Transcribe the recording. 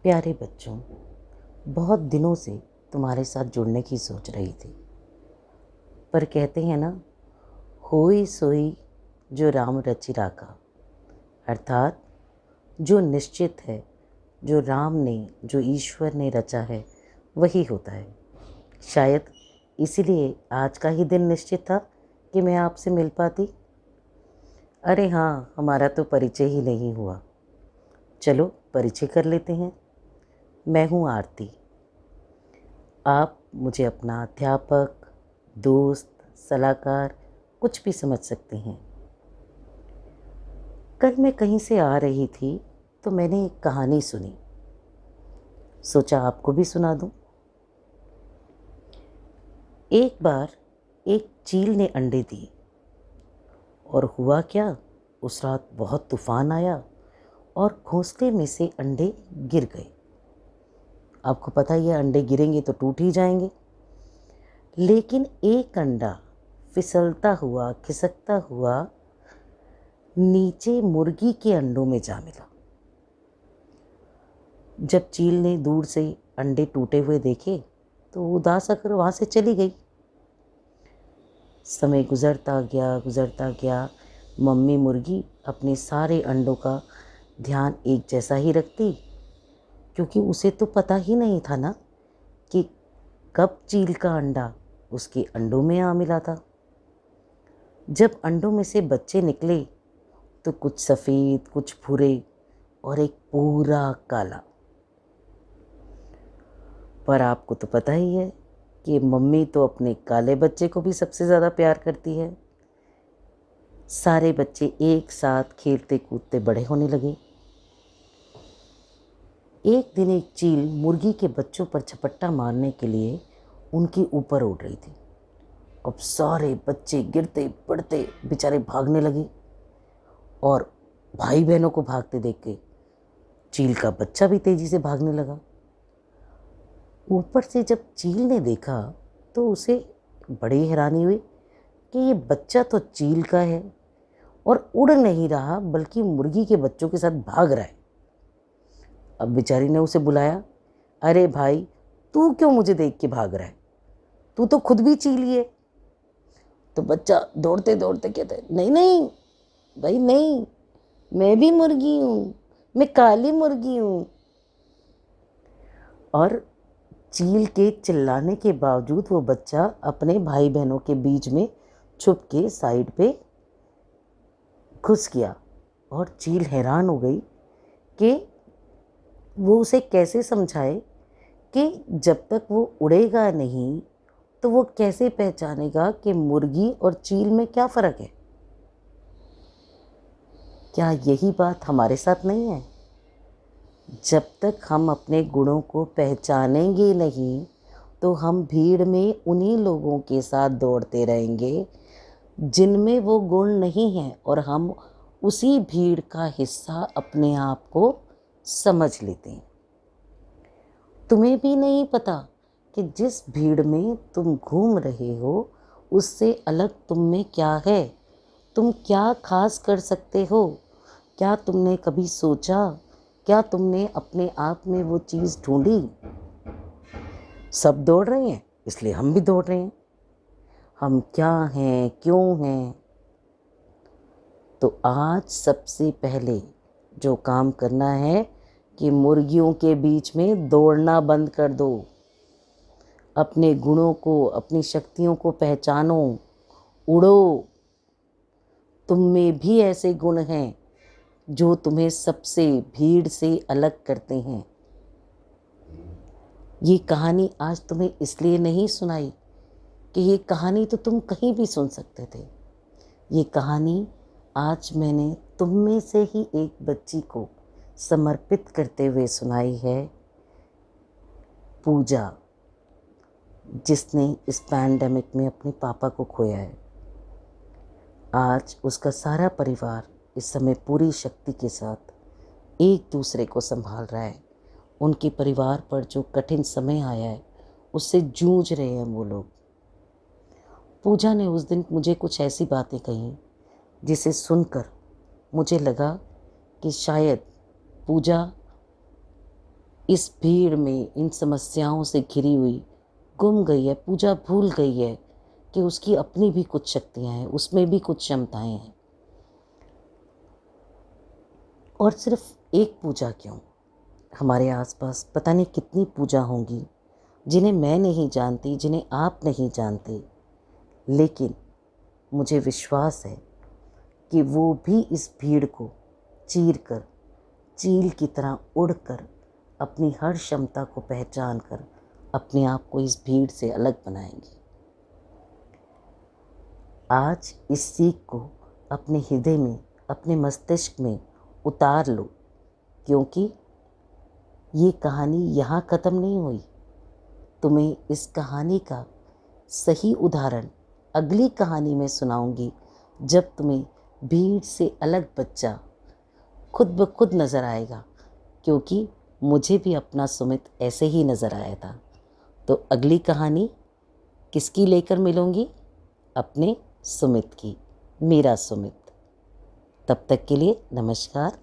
प्यारे बच्चों, बहुत दिनों से तुम्हारे साथ जुड़ने की सोच रही थी, पर कहते हैं ना, होई सोई जो राम रचि राखा। अर्थात जो निश्चित है, जो राम ने, जो ईश्वर ने रचा है, वही होता है। शायद इसीलिए आज का ही दिन निश्चित था कि मैं आपसे मिल पाती। अरे हाँ, हमारा तो परिचय ही नहीं हुआ। चलो परिचय कर लेते हैं। मैं हूँ आरती। आप मुझे अपना अध्यापक, दोस्त, सलाहकार कुछ भी समझ सकते हैं। कल मैं कहीं से आ रही थी तो मैंने एक कहानी सुनी, सोचा आपको भी सुना दूं। एक बार एक चील ने अंडे दिए और हुआ क्या, उस रात बहुत तूफान आया और घोंसले में से अंडे गिर गए। आपको पता ही है, अंडे गिरेंगे तो टूट ही जाएंगे। लेकिन एक अंडा फिसलता हुआ, खिसकता हुआ नीचे मुर्गी के अंडों में जा मिला। जब चील ने दूर से अंडे टूटे हुए देखे तो उदास होकर वहाँ से चली गई। समय गुजरता गया। मम्मी मुर्गी अपने सारे अंडों का ध्यान एक जैसा ही रखती, क्योंकि उसे तो पता ही नहीं था ना कि कब चील का अंडा उसके अंडों में आ मिला था। जब अंडों में से बच्चे निकले तो कुछ सफ़ेद, कुछ भूरे और एक पूरा काला। पर आपको तो पता ही है कि मम्मी तो अपने काले बच्चे को भी सबसे ज़्यादा प्यार करती है। सारे बच्चे एक साथ खेलते कूदते बड़े होने लगे। एक दिन एक चील मुर्गी के बच्चों पर झपट्टा मारने के लिए उनके ऊपर उड़ रही थी। अब सारे बच्चे गिरते पड़ते बेचारे भागने लगे और भाई बहनों को भागते देख के चील का बच्चा भी तेजी से भागने लगा। ऊपर से जब चील ने देखा तो उसे बड़ी हैरानी हुई कि ये बच्चा तो चील का है और उड़ नहीं रहा, बल्कि मुर्गी के बच्चों के साथ भाग रहा है। अब बेचारी ने उसे बुलाया, अरे भाई, तू क्यों मुझे देख के भाग रहा है? तू तो खुद भी चील है। तो बच्चा दौड़ते दौड़ते कहता है, नहीं नहीं भाई, नहीं, मैं भी मुर्गी हूँ, मैं काली मुर्गी हूँ। और चील के चिल्लाने के बावजूद वो बच्चा अपने भाई बहनों के बीच में छुप के साइड पे घुस गया। और चील हैरान हो गई कि वो उसे कैसे समझाए कि जब तक वो उड़ेगा नहीं तो वो कैसे पहचानेगा कि मुर्गी और चील में क्या फ़र्क है। क्या यही बात हमारे साथ नहीं है? जब तक हम अपने गुणों को पहचानेंगे नहीं तो हम भीड़ में उन्हीं लोगों के साथ दौड़ते रहेंगे जिनमें वो गुण नहीं हैं, और हम उसी भीड़ का हिस्सा अपने आप को समझ लेते हैं। तुम्हें भी नहीं पता कि जिस भीड़ में तुम घूम रहे हो उससे अलग तुम में क्या है, तुम क्या खास कर सकते हो। क्या तुमने कभी सोचा? क्या तुमने अपने आप में वो चीज़ ढूंढी? सब दौड़ रहे हैं, इसलिए हम भी दौड़ रहे हैं। हम क्या हैं, क्यों हैं? तो आज सबसे पहले जो काम करना है कि मुर्गियों के बीच में दौड़ना बंद कर दो। अपने गुणों को, अपनी शक्तियों को पहचानो, उड़ो। तुम में भी ऐसे गुण हैं जो तुम्हें सबसे भीड़ से अलग करते हैं। ये कहानी आज तुम्हें इसलिए नहीं सुनाई कि ये कहानी तो तुम कहीं भी सुन सकते थे। ये कहानी आज मैंने तुम में से ही एक बच्ची को समर्पित करते हुए सुनाई है, पूजा, जिसने इस पैंडेमिक में अपने पापा को खोया है। आज उसका सारा परिवार इस समय पूरी शक्ति के साथ एक दूसरे को संभाल रहा है। उनके परिवार पर जो कठिन समय आया है उससे जूझ रहे हैं वो लोग। पूजा ने उस दिन मुझे कुछ ऐसी बातें कही जिसे सुनकर मुझे लगा कि शायद पूजा इस भीड़ में इन समस्याओं से घिरी हुई गुम गई है, पूजा भूल गई है कि उसकी अपनी भी कुछ शक्तियाँ हैं, उसमें भी कुछ क्षमताएं हैं। और सिर्फ एक पूजा क्यों, हमारे आसपास पता नहीं कितनी पूजा होंगी जिन्हें मैं नहीं जानती, जिन्हें आप नहीं जानते, लेकिन मुझे विश्वास है कि वो भी इस भीड़ को चीर कर, चील की तरह उड़कर अपनी हर क्षमता को पहचान कर अपने आप को इस भीड़ से अलग बनाएंगी। आज इस सीख को अपने हृदय में, अपने मस्तिष्क में उतार लो, क्योंकि ये कहानी यहाँ ख़त्म नहीं हुई। तुम्हें इस कहानी का सही उदाहरण अगली कहानी में सुनाऊंगी, जब तुम्हें भीड़ से अलग बच्चा खुद ब खुद नज़र आएगा, क्योंकि मुझे भी अपना सुमित ऐसे ही नज़र आया था। तो अगली कहानी किसकी लेकर मिलूंगी? अपने सुमित की, मेरा सुमित। तब तक के लिए नमस्कार।